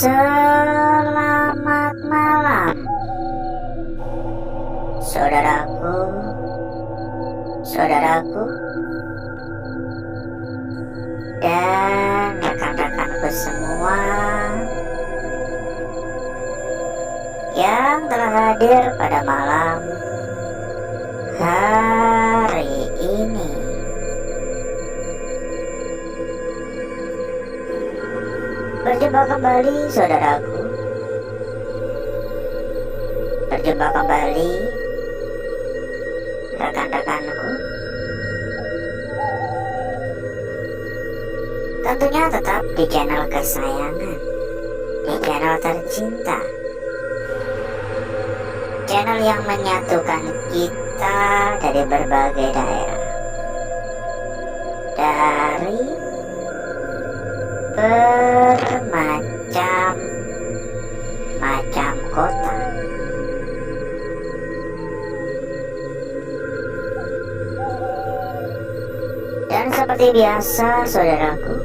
Selamat malam, saudaraku, saudaraku, dan rekan-rekanku semua yang telah hadir pada malam hari ini. Berjumpa kembali, saudaraku. Berjumpa kembali, rekan-rekanku. Tentunya tetap di channel kesayangan, di channel tercinta, channel yang menyatukan kita dari berbagai daerah, dari bermacam-macam kota. Dan seperti biasa, saudaraku,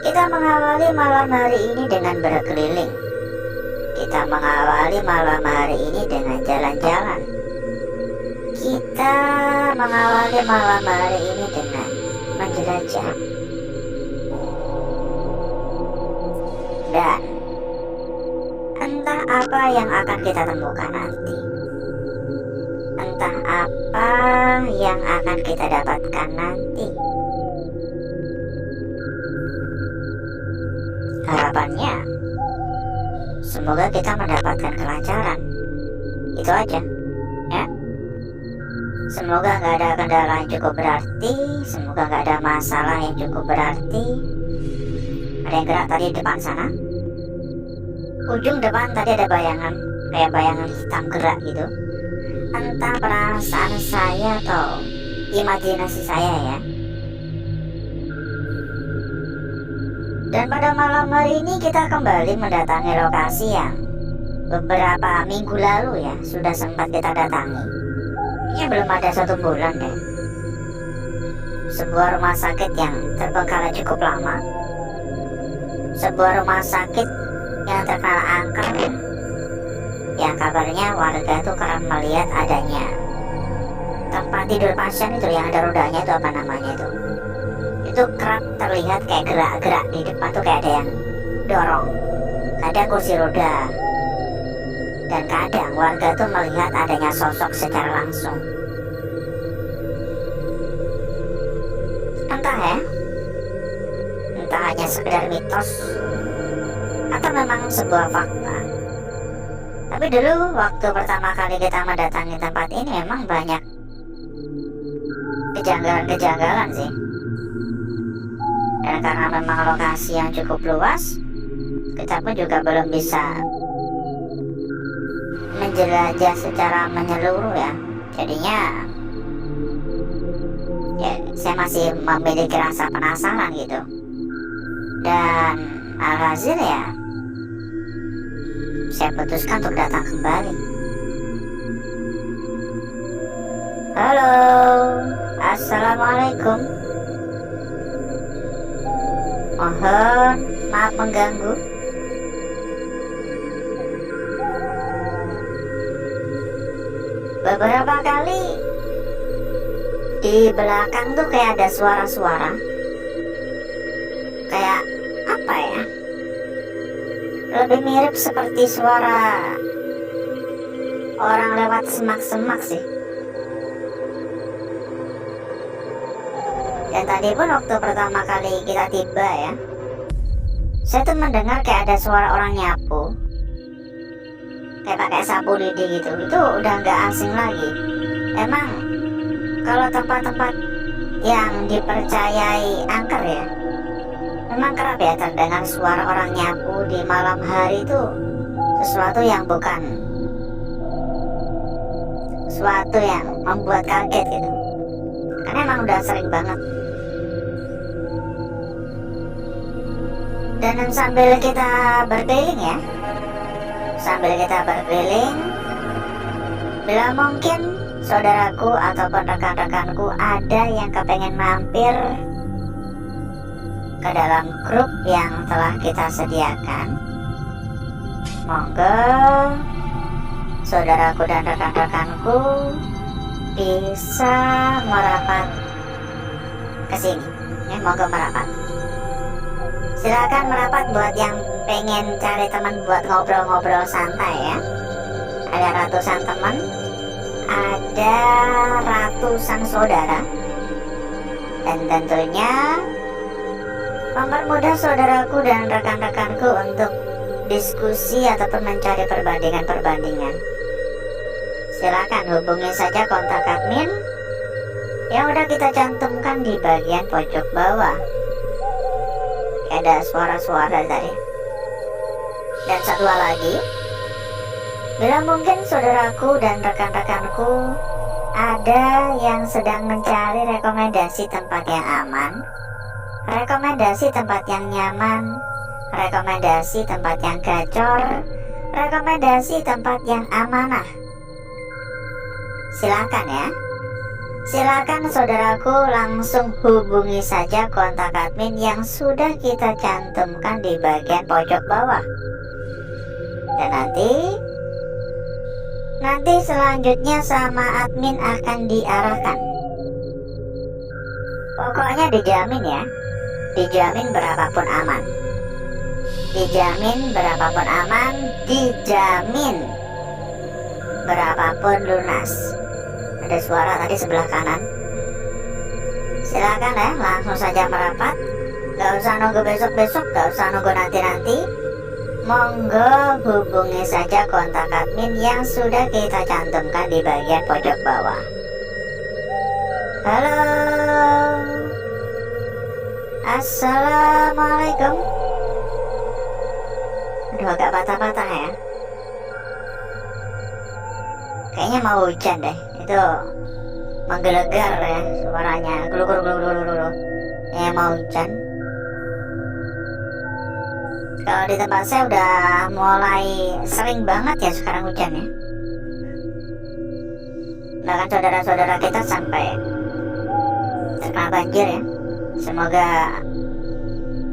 kita mengawali malam hari ini dengan berkeliling. Kita mengawali malam hari ini dengan jalan-jalan. Kita mengawali malam hari ini dengan menjelajah. Dan entah apa yang akan kita temukan nanti, entah apa yang akan kita dapatkan nanti, harapannya semoga kita mendapatkan kelancaran. Itu aja ya. Semoga gak ada kendala yang cukup berarti, semoga gak ada masalah yang cukup berarti. Ada yang gerak tadi di depan sana, ujung depan tadi ada bayangan, kayak bayangan hitam gerak gitu. Entah perasaan saya atau imajinasi saya ya. Dan pada malam hari ini kita kembali mendatangi lokasi yang beberapa minggu lalu ya sudah sempat kita datangi. Ya belum ada 1 bulan deh. Sebuah rumah sakit yang terbengkalai cukup lama. Sebuah rumah sakit yang terkenal angker, yang kabarnya warga itu kerap melihat adanya tempat tidur pasien itu yang ada rodanya, itu apa namanya itu kerap terlihat kayak gerak-gerak di depan tuh, kayak ada yang dorong, kadang kursi roda, dan kadang warga tuh melihat adanya sosok secara langsung. Entah hanya sekedar mitos atau memang sebuah fakta. Tapi dulu waktu pertama kali kita mendatangi tempat ini memang banyak kejanggalan-kejanggalan sih. Dan karena memang lokasi yang cukup luas, kita pun juga belum bisa menjelajah secara menyeluruh ya. Jadinya ya saya masih memiliki rasa penasaran gitu. Dan alhasil ya saya putuskan untuk datang kembali. Halo, assalamualaikum. Mohon maaf mengganggu. Beberapa kali di belakang tuh kayak ada suara-suara, kayak apa ya, lebih mirip seperti suara orang lewat semak-semak sih. Dan tadi pun waktu pertama kali kita tiba ya, saya tuh mendengar kayak ada suara orang nyapu, kayak pakai sapu lidi gitu. Itu udah nggak asing lagi. Emang kalau tempat-tempat yang dipercayai angker ya, memang kerap ya terdengar suara orang nyapu di malam hari. Itu sesuatu yang membuat kaget gitu, karena emang udah sering banget. Dan sambil kita berkeliling ya, bila mungkin saudaraku ataupun rekan-rekanku ada yang kepengen mampir ke dalam grup yang telah kita sediakan. Monggo saudaraku dan rekan-rekanku bisa merapat ke sini. Monggo merapat. Silakan merapat buat yang pengen cari teman buat ngobrol-ngobrol santai ya. Ada ratusan teman, ada ratusan saudara, dan tentunya mempermudah saudaraku dan rekan-rekanku untuk diskusi ataupun mencari perbandingan-perbandingan. Silakan hubungi saja kontak admin yang udah kita cantumkan di bagian pojok bawah. Ada suara-suara tadi. Dan satu hal lagi, bila mungkin saudaraku dan rekan-rekanku ada yang sedang mencari rekomendasi tempat yang aman, rekomendasi tempat yang nyaman, rekomendasi tempat yang gacor, rekomendasi tempat yang amanah, silakan ya. Silakan saudaraku langsung hubungi saja kontak admin yang sudah kita cantumkan di bagian pojok bawah. Dan nanti selanjutnya sama admin akan diarahkan. Pokoknya dijamin ya, dijamin berapapun aman, dijamin berapapun aman, dijamin berapapun lunas. Ada suara tadi sebelah kanan. Silakan ya, langsung saja merapat. Gak usah nunggu besok-besok, gak usah nunggu nanti-nanti. Monggo hubungi saja kontak admin yang sudah kita cantumkan di bagian pojok bawah. Halo, assalamualaikum. Aduh, agak patah-patah ya. Kayaknya mau hujan deh. Itu menggelegar ya suaranya, gulu-gulu. Ya mau hujan. Kalau di tempat saya udah mulai sering banget ya sekarang hujannya. Bahkan saudara-saudara kita sampai terkena banjir ya. Semoga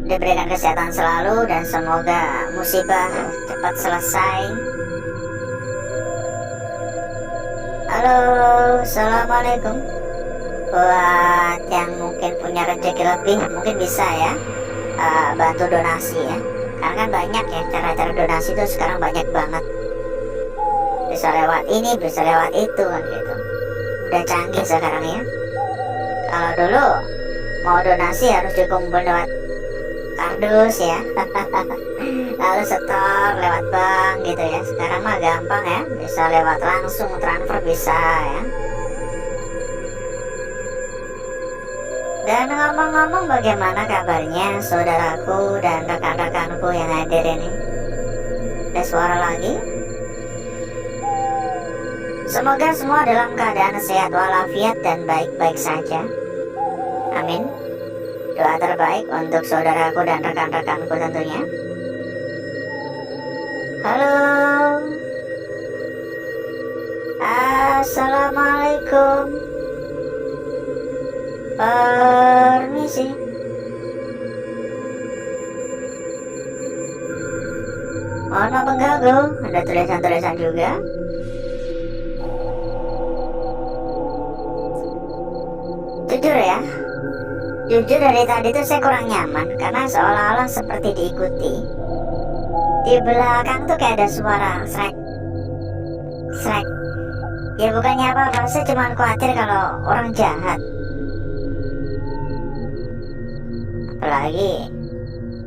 diberikan kesehatan selalu dan semoga musibah cepat selesai. Halo, assalamualaikum. Buat yang mungkin punya rezeki lebih, mungkin bisa ya bantu donasi ya. Karena kan banyak ya cara-cara donasi itu sekarang banyak banget. Bisa lewat ini, bisa lewat itu kan gitu. Udah canggih sekarang ya. Kalau dulu mau donasi harus dikumpul lewat kardus ya. Lalu setor lewat bank gitu ya. Sekarang mah gampang ya, bisa lewat langsung transfer bisa ya. Dan ngomong-ngomong, bagaimana kabarnya saudaraku dan rekan-rekanku yang hadir ini? Ada suara lagi? Semoga semua dalam keadaan sehat walafiat dan baik-baik saja. Amin. Doa terbaik untuk saudaraku dan rekan-rekanku tentunya. Halo, assalamualaikum. Permisi. Mohon maaf mengganggu. Ada tulisan-tulisan juga. Jujur ya, jujur dari tadi tuh saya kurang nyaman karena seolah-olah seperti diikuti. Di belakang tuh kayak ada suara srek. Ya bukannya apa-apa, saya cuma khawatir kalau orang jahat. Apalagi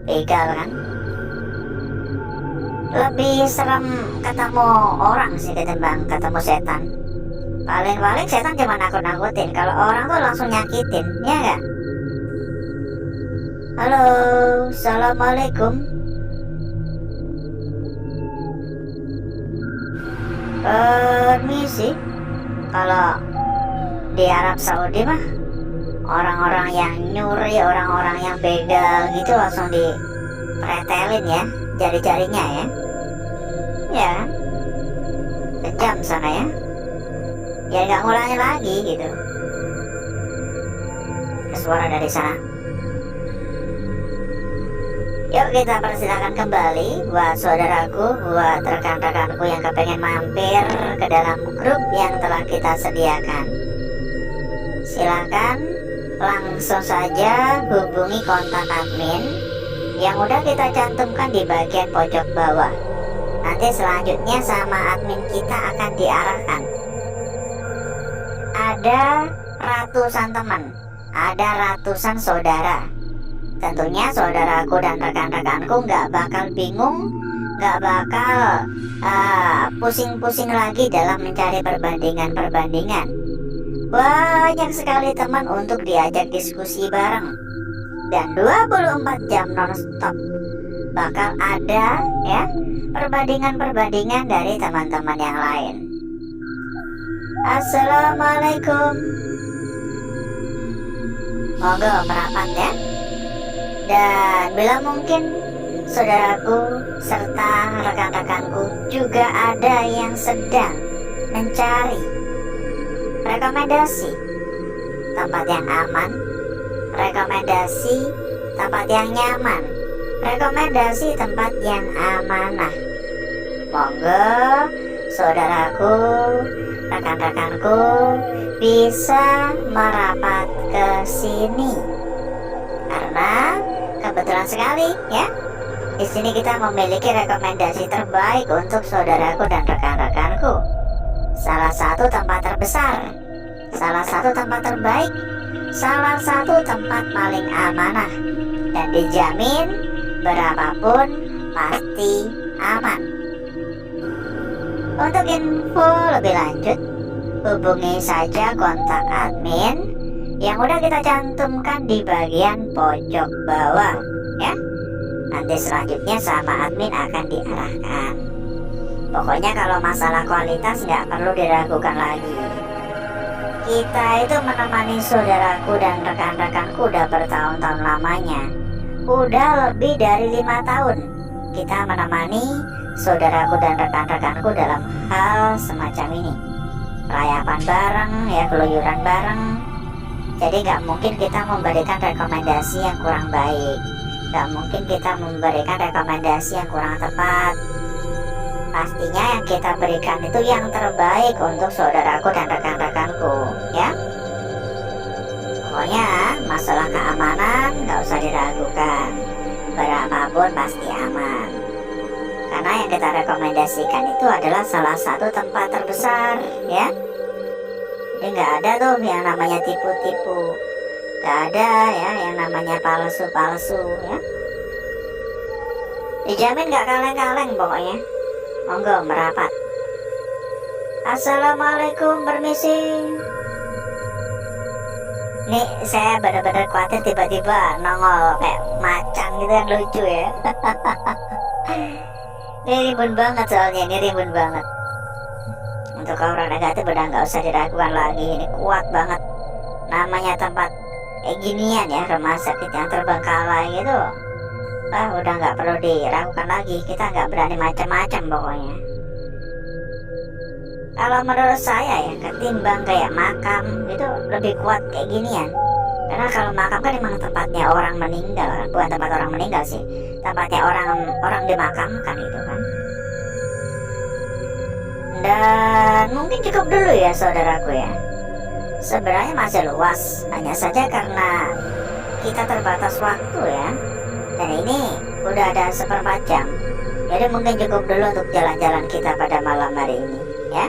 begal kan. Lebih serem ketemu orang sih ketimbang ketemu setan. Paling-paling setan cuma nakut-nakutin, kalau orang tuh langsung nyakitin, ya gak? Halo, assalamualaikum. Permisi. Kalau di Arab Saudi mah orang-orang yang nyuri, orang-orang yang begal gitu langsung dipretelin ya jari-jarinya ya. Ya kan? Kejam sana ya. Ya nggak ngulangi lagi gitu. Suara dari sana. Yuk kita persilakan kembali buat saudaraku, buat rekan-rekanku yang kepengen mampir ke dalam grup yang telah kita sediakan. Silakan langsung saja hubungi kontak admin yang udah kita cantumkan di bagian pojok bawah. Nanti selanjutnya sama admin kita akan diarahkan. Ada ratusan teman, ada ratusan saudara. Tentunya saudaraku dan rekan-rekanku nggak bakal bingung, nggak bakal pusing-pusing lagi dalam mencari perbandingan-perbandingan. Banyak sekali teman untuk diajak diskusi bareng, dan 24 jam non-stop bakal ada ya perbandingan-perbandingan dari teman-teman yang lain. Assalamualaikum. Monggo merapat ya. Dan bila mungkin saudaraku serta rekan-rekanku juga ada yang sedang mencari rekomendasi tempat yang aman, rekomendasi tempat yang nyaman, rekomendasi tempat yang amanah, monggo saudaraku, rekan-rekanku bisa merapat ke sini. Karena kebetulan sekali ya, di sini kita memiliki rekomendasi terbaik untuk saudaraku dan rekan-rekanku. Salah satu tempat terbesar, salah satu tempat terbaik, salah satu tempat paling amanah, dan dijamin berapapun pasti aman. Untuk info lebih lanjut, hubungi saja kontak admin yang udah kita cantumkan di bagian pojok bawah ya. Nanti selanjutnya sama admin akan diarahkan. Pokoknya kalau masalah kualitas nggak perlu diragukan lagi. Kita itu menemani saudaraku dan rekan-rekanku udah bertahun-tahun lamanya. Udah lebih dari 5 tahun kita menemani saudaraku dan rekan-rekanku dalam hal semacam ini. Rayapan bareng ya, keluyuran bareng. Jadi nggak mungkin kita memberikan rekomendasi yang kurang baik, nggak mungkin kita memberikan rekomendasi yang kurang tepat. Pastinya yang kita berikan itu yang terbaik untuk saudaraku dan rekan-rekanku ya. Pokoknya masalah keamanan nggak usah diragukan, berapapun pasti aman. Karena yang kita rekomendasikan itu adalah salah satu tempat terbesar ya. Jadi nggak ada tuh yang namanya tipu-tipu, nggak ada ya yang namanya palsu-palsu ya. Dijamin nggak kaleng-kaleng pokoknya. Monggo merapat. Assalamualaikum, permisi. Nih saya benar-benar khawatir tiba-tiba nongol kayak macan gitu yang lucu ya. Ini rimbun banget soalnya, ini rimbun banget. Untuk aura negatif udah nggak usah diragukan lagi, ini kuat banget. Namanya tempat kayak ginian ya, rumah sakit yang terbengkalai gitu. Udah nggak perlu diragukan lagi, kita nggak berani macam-macam pokoknya. Kalau menurut saya ya, ketimbang kayak makam itu lebih kuat kayak ginian. Karena kalau makam kan memang tempatnya orang meninggal, bukan tempat orang meninggal sih, tempatnya orang dimakamkan itu kan. Dan mungkin cukup dulu ya saudaraku ya. Sebenarnya masih luas, hanya saja karena kita terbatas waktu ya. Dan ini udah ada 1/4 jam. Jadi mungkin cukup dulu untuk jalan-jalan kita pada malam hari ini ya.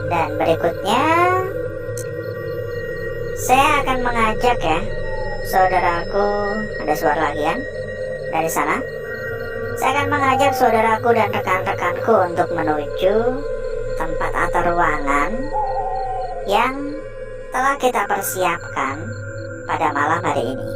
Dan berikutnya saya akan mengajak ya saudaraku, ada suara lagi kan dari sana. Saya akan mengajak saudaraku dan rekan-rekanku untuk menuju tempat atau ruangan yang telah kita persiapkan pada malam hari ini.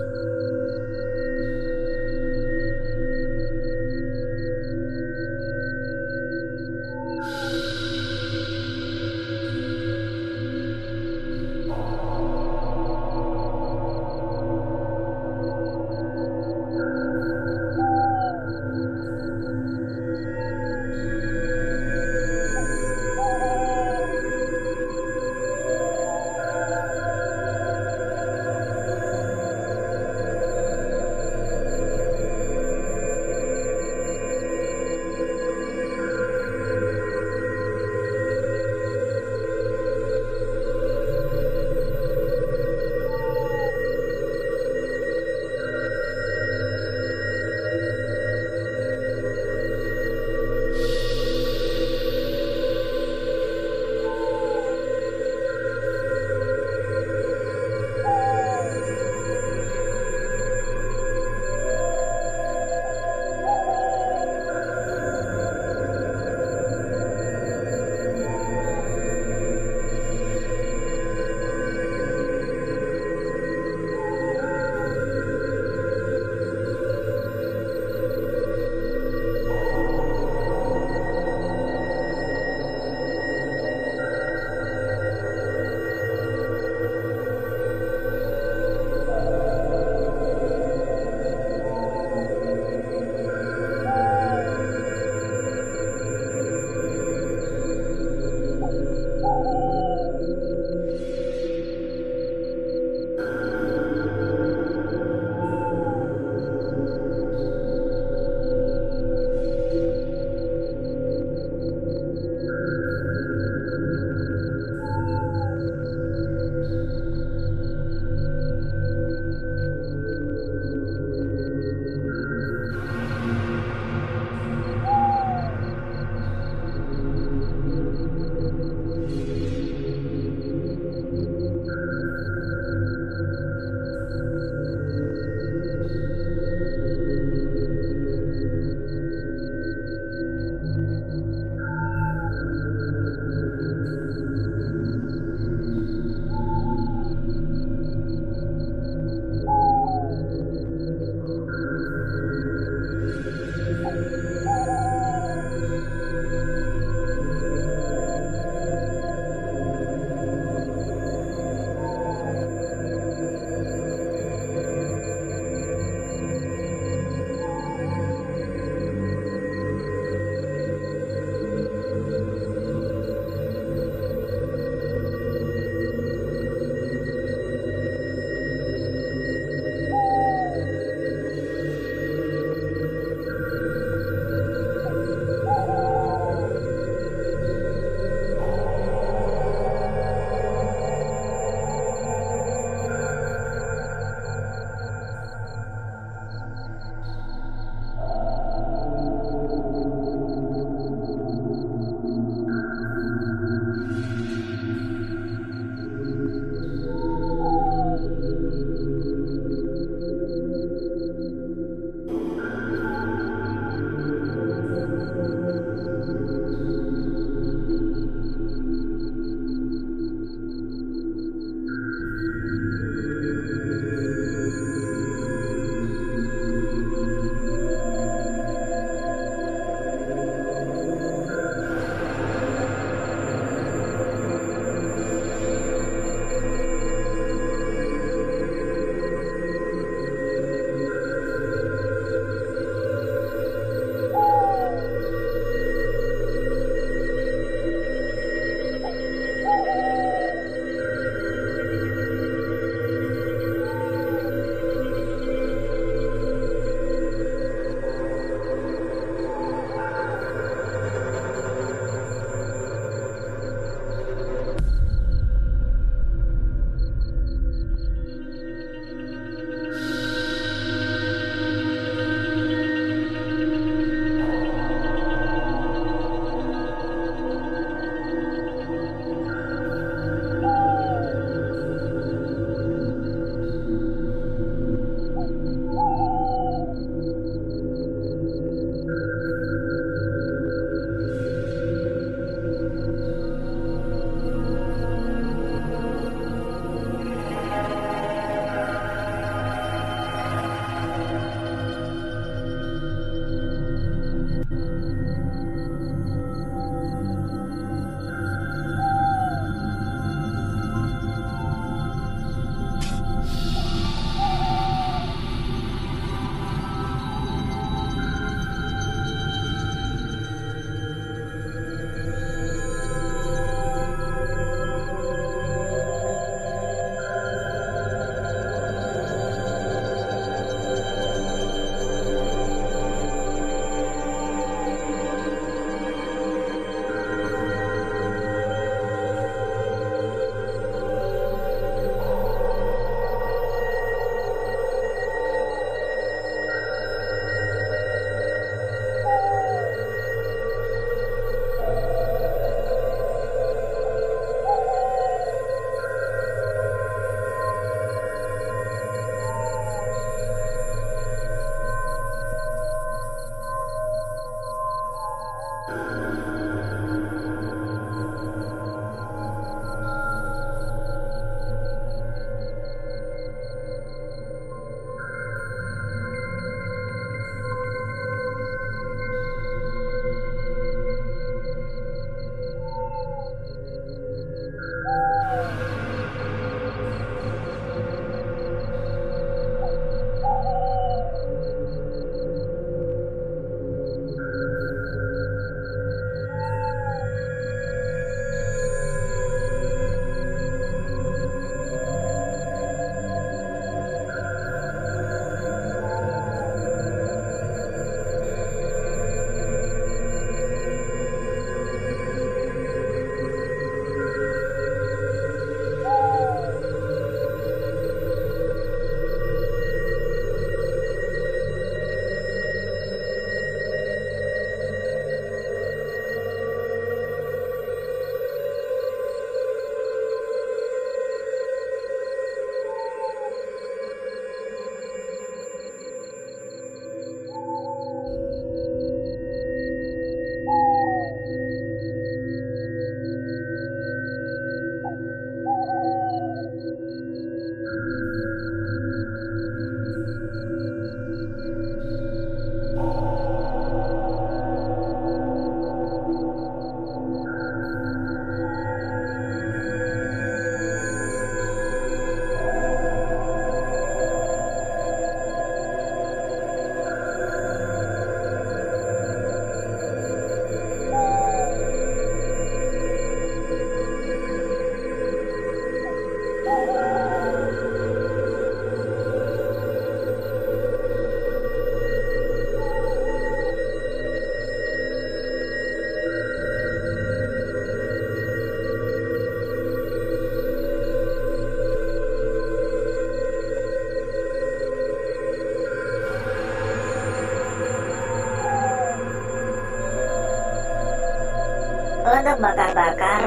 Untuk bakar-bakar,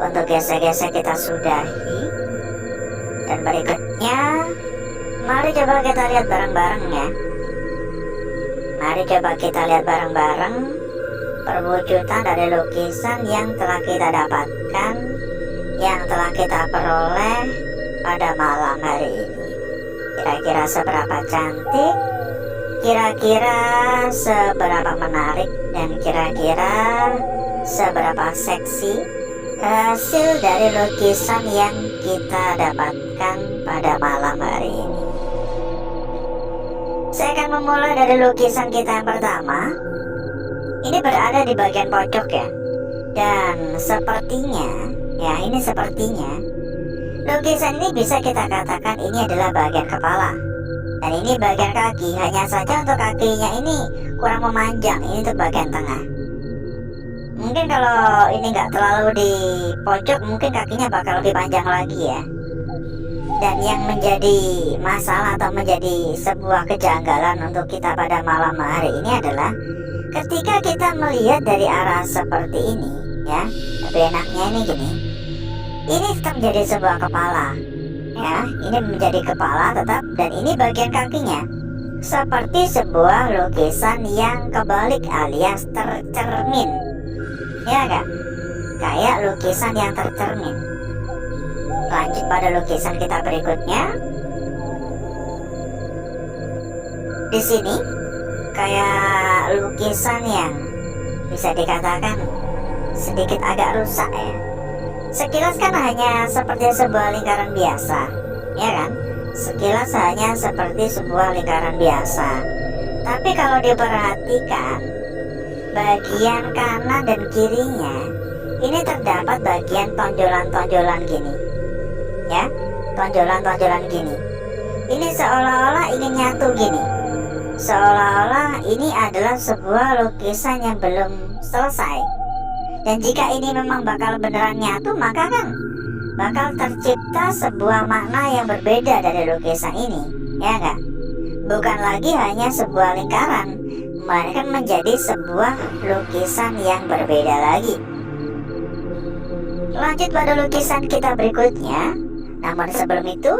untuk gesek-gesek kita sudahi. Dan berikutnya, mari coba kita lihat bareng-bareng ya. Mari coba kita lihat bareng-bareng perwujudan dari lukisan yang telah kita dapatkan, yang telah kita peroleh pada malam hari ini. Kira-kira seberapa cantik, kira-kira seberapa menarik, dan kira-kira seberapa seksi hasil dari lukisan yang kita dapatkan pada malam hari ini. Saya akan memulai dari lukisan kita yang pertama. Ini berada di bagian pojok ya. Dan sepertinya, ya ini sepertinya lukisan ini bisa kita katakan ini adalah bagian kepala. Dan ini bagian kaki, hanya saja untuk kakinya ini kurang memanjang, ini untuk bagian tengah. Mungkin kalau ini nggak terlalu di pojok, mungkin kakinya bakal lebih panjang lagi ya. Dan yang menjadi masalah atau menjadi sebuah kejanggalan untuk kita pada malam hari ini adalah ketika kita melihat dari arah seperti ini ya, lebih enaknya ini gini, ini tetap menjadi sebuah kepala ya, ini menjadi kepala tetap, dan ini bagian kakinya seperti sebuah lukisan yang kebalik alias tercermin ya kan, kayak lukisan yang tercermin. Lanjut pada lukisan kita berikutnya. Di sini kayak lukisan yang bisa dikatakan sedikit agak rusak ya. Sekilas kan hanya seperti sebuah lingkaran biasa, ya kan? Sekilas hanya seperti sebuah lingkaran biasa. Tapi kalau diperhatikan, bagian kanan dan kirinya ini terdapat bagian tonjolan-tonjolan gini. Ya, tonjolan-tonjolan gini. Ini seolah-olah ingin nyatu gini. Seolah-olah ini adalah sebuah lukisan yang belum selesai. Dan jika ini memang bakal beneran nyatu, maka kan bakal tercipta sebuah makna yang berbeda dari lukisan ini, ya kan? Bukan lagi hanya sebuah lingkaran, melainkan menjadi sebuah lukisan yang berbeda lagi. Lanjut pada lukisan kita berikutnya. Namun sebelum itu,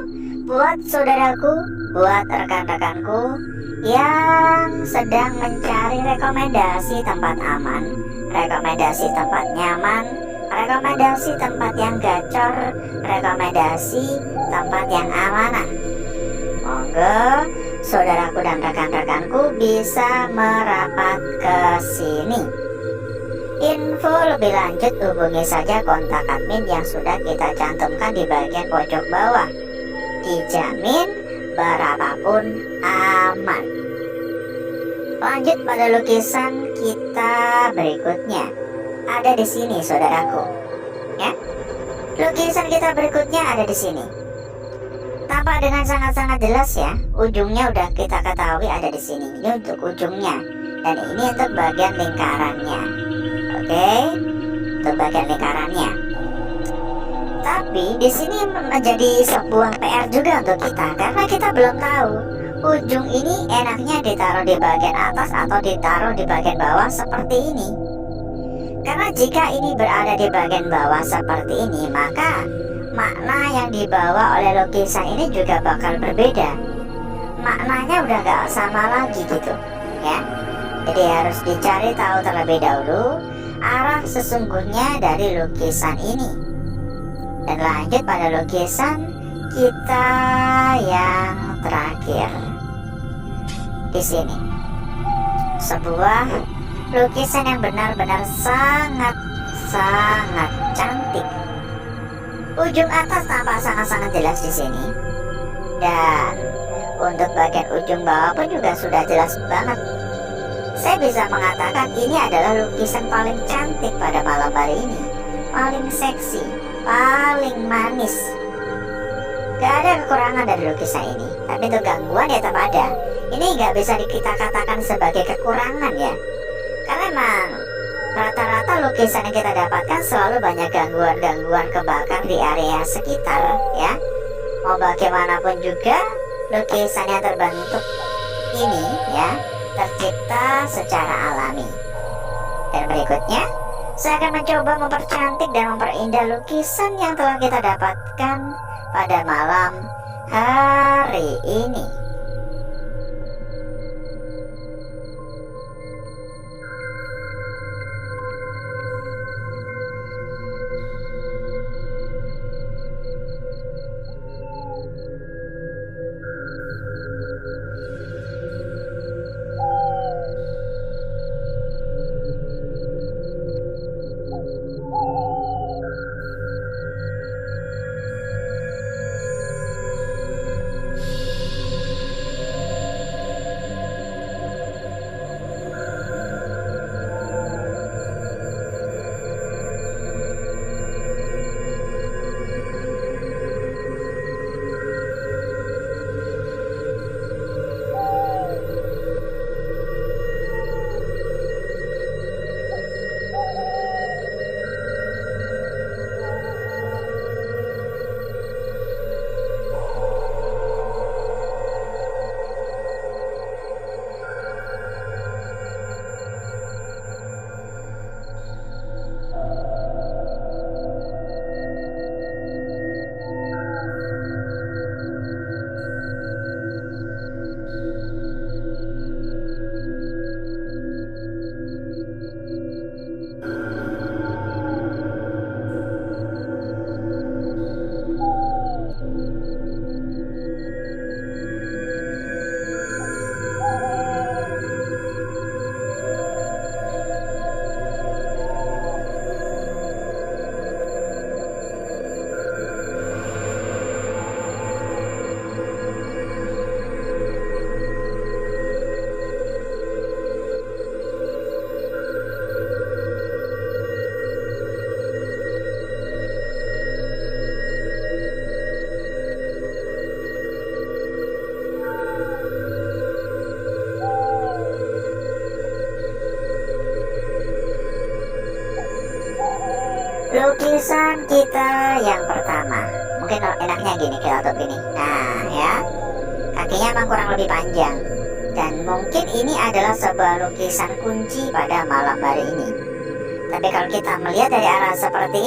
buat saudaraku, buat rekan-rekanku yang sedang mencari rekomendasi tempat aman, rekomendasi tempat nyaman, rekomendasi tempat yang gacor, rekomendasi tempat yang amanah. Monggo saudaraku dan rekan-rekanku bisa merapat ke sini. Info lebih lanjut hubungi saja kontak admin yang sudah kita cantumkan di bagian pojok bawah. Dijamin berapapun aman. Lanjut pada lukisan kita berikutnya. Ada di sini saudaraku. Ya. Lukisan kita berikutnya ada di sini. Tampak dengan sangat-sangat jelas ya. Ujungnya udah kita ketahui ada di sini. Ini untuk ujungnya. Dan ini untuk bagian lingkarannya. Oke. Untuk bagian lingkarannya. Tapi di sini menjadi sebuah PR juga untuk kita karena kita belum tahu ujung ini enaknya ditaruh di bagian atas atau ditaruh di bagian bawah seperti ini. Karena jika ini berada di bagian bawah seperti ini, maka makna yang dibawa oleh lukisan ini juga bakal berbeda. Maknanya udah gak sama lagi gitu ya. Jadi harus dicari tahu terlebih dahulu arah sesungguhnya dari lukisan ini. Dan lanjut pada lukisan kita yang terakhir. Di sini sebuah lukisan yang benar-benar sangat cantik. Ujung atas tampak sangat-sangat jelas di sini. Dan untuk bagian ujung bawah pun juga sudah jelas banget. Saya bisa mengatakan ini adalah lukisan paling cantik pada malam hari ini. Paling seksi, paling manis. Gak ada kekurangan dari lukisan ini. Tapi untuk gangguan ya tetap ada. Ini gak bisa kita katakan sebagai kekurangan ya. Karena memang rata-rata lukisan yang kita dapatkan selalu banyak gangguan-gangguan kebakar di area sekitar ya. Mau bagaimanapun juga lukisan yang terbentuk ini ya tercipta secara alami. Dan berikutnya saya akan mencoba mempercantik dan memperindah lukisan yang telah kita dapatkan pada malam hari ini. Lukisan kita yang pertama, mungkin enaknya gini kita tutup ini. Nah ya, kakinya emang kurang lebih panjang. Dan mungkin ini adalah sebuah lukisan kunci pada malam hari ini. Tapi kalau kita melihat dari arah seperti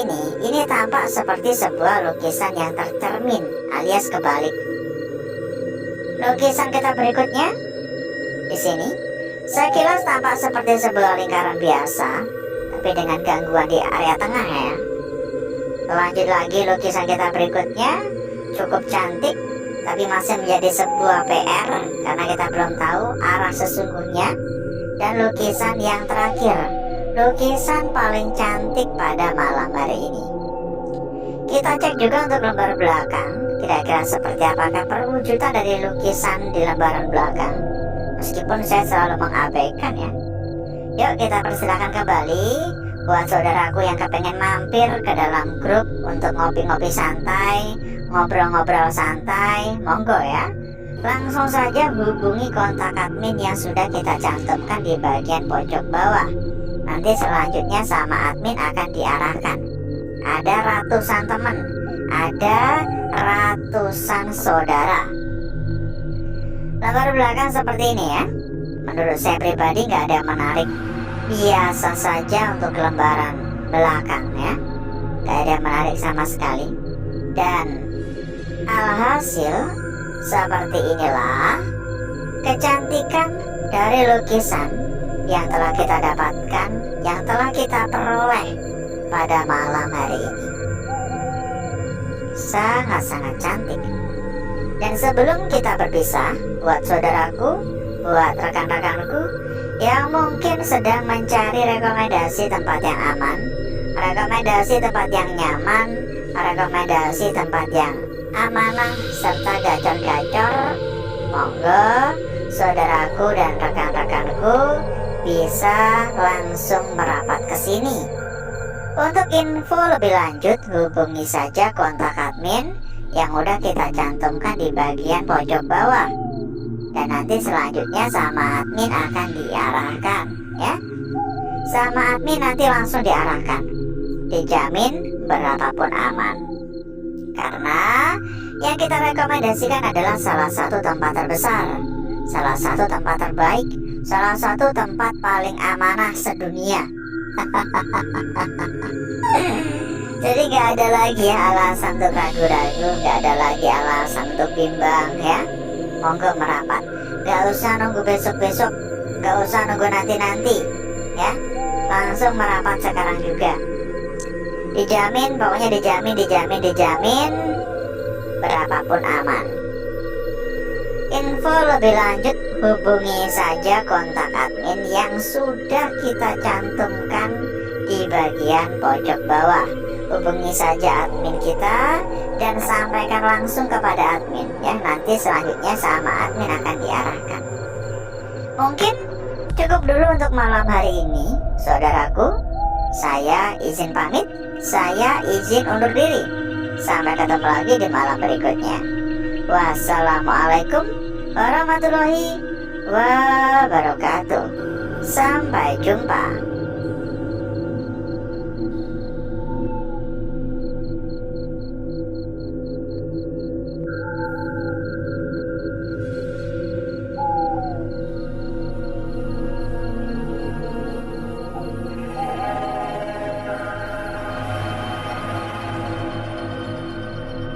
ini tampak seperti sebuah lukisan yang tercermin alias kebalik. Lukisan kita berikutnya, Di sini, sekilas tampak seperti sebuah lingkaran biasa, tapi dengan gangguan di area tengah ya. Lanjut lagi lukisan kita berikutnya, cukup cantik, tapi masih menjadi sebuah PR karena kita belum tahu arah sesungguhnya. Dan lukisan yang terakhir, lukisan paling cantik pada malam hari ini. Kita cek juga untuk lembar belakang, kira-kira seperti apakah perwujudan dari lukisan di lembaran belakang. Meskipun saya selalu mengabaikan ya. Yuk kita persilakan kembali buat saudaraku yang kepengen mampir ke dalam grup untuk ngopi-ngopi santai, ngobrol-ngobrol santai, monggo ya. Langsung saja hubungi kontak admin yang sudah kita cantumkan di bagian pojok bawah. Nanti selanjutnya sama admin akan diarahkan. Ada ratusan teman, ada ratusan saudara. Lembar belakang seperti ini ya. Menurut saya pribadi nggak ada yang menarik, biasa saja untuk lembaran belakang ya. Nggak ada yang menarik sama sekali. Dan alhasil seperti inilah kecantikan dari lukisan yang telah kita dapatkan, yang telah kita peroleh pada malam hari ini. Sangat-sangat cantik. Dan sebelum kita berpisah, buat saudaraku, buat rekan-rekanku yang mungkin sedang mencari rekomendasi tempat yang aman, rekomendasi tempat yang nyaman, rekomendasi tempat yang amanah serta gacor-gacor, monggo saudaraku dan rekan-rekanku bisa langsung merapat ke sini. Untuk info lebih lanjut hubungi saja kontak admin yang udah kita cantumkan di bagian pojok bawah. Dan nanti selanjutnya sama admin akan diarahkan ya. Sama admin nanti langsung diarahkan. Dijamin berapapun aman. Karena yang kita rekomendasikan adalah salah satu tempat terbesar, salah satu tempat terbaik, salah satu tempat paling amanah sedunia. Jadi gak ada lagi ya alasan untuk ragu-ragu, gak ada lagi alasan untuk bimbang ya. Monggo merapat, gak usah nunggu besok-besok, gak usah nunggu nanti-nanti ya. Langsung merapat sekarang juga. Dijamin, pokoknya dijamin berapapun aman. Info lebih lanjut hubungi saja kontak admin yang sudah kita cantumkan di bagian pojok bawah. Hubungi saja admin kita dan sampaikan langsung kepada admin ya. Nanti selanjutnya sama admin akan diarahkan. Mungkin cukup dulu untuk malam hari ini, saudaraku. Saya izin pamit, saya izin undur diri. Sampai ketemu lagi di malam berikutnya. Wassalamualaikum warahmatullahi wabarakatuh. Sampai jumpa.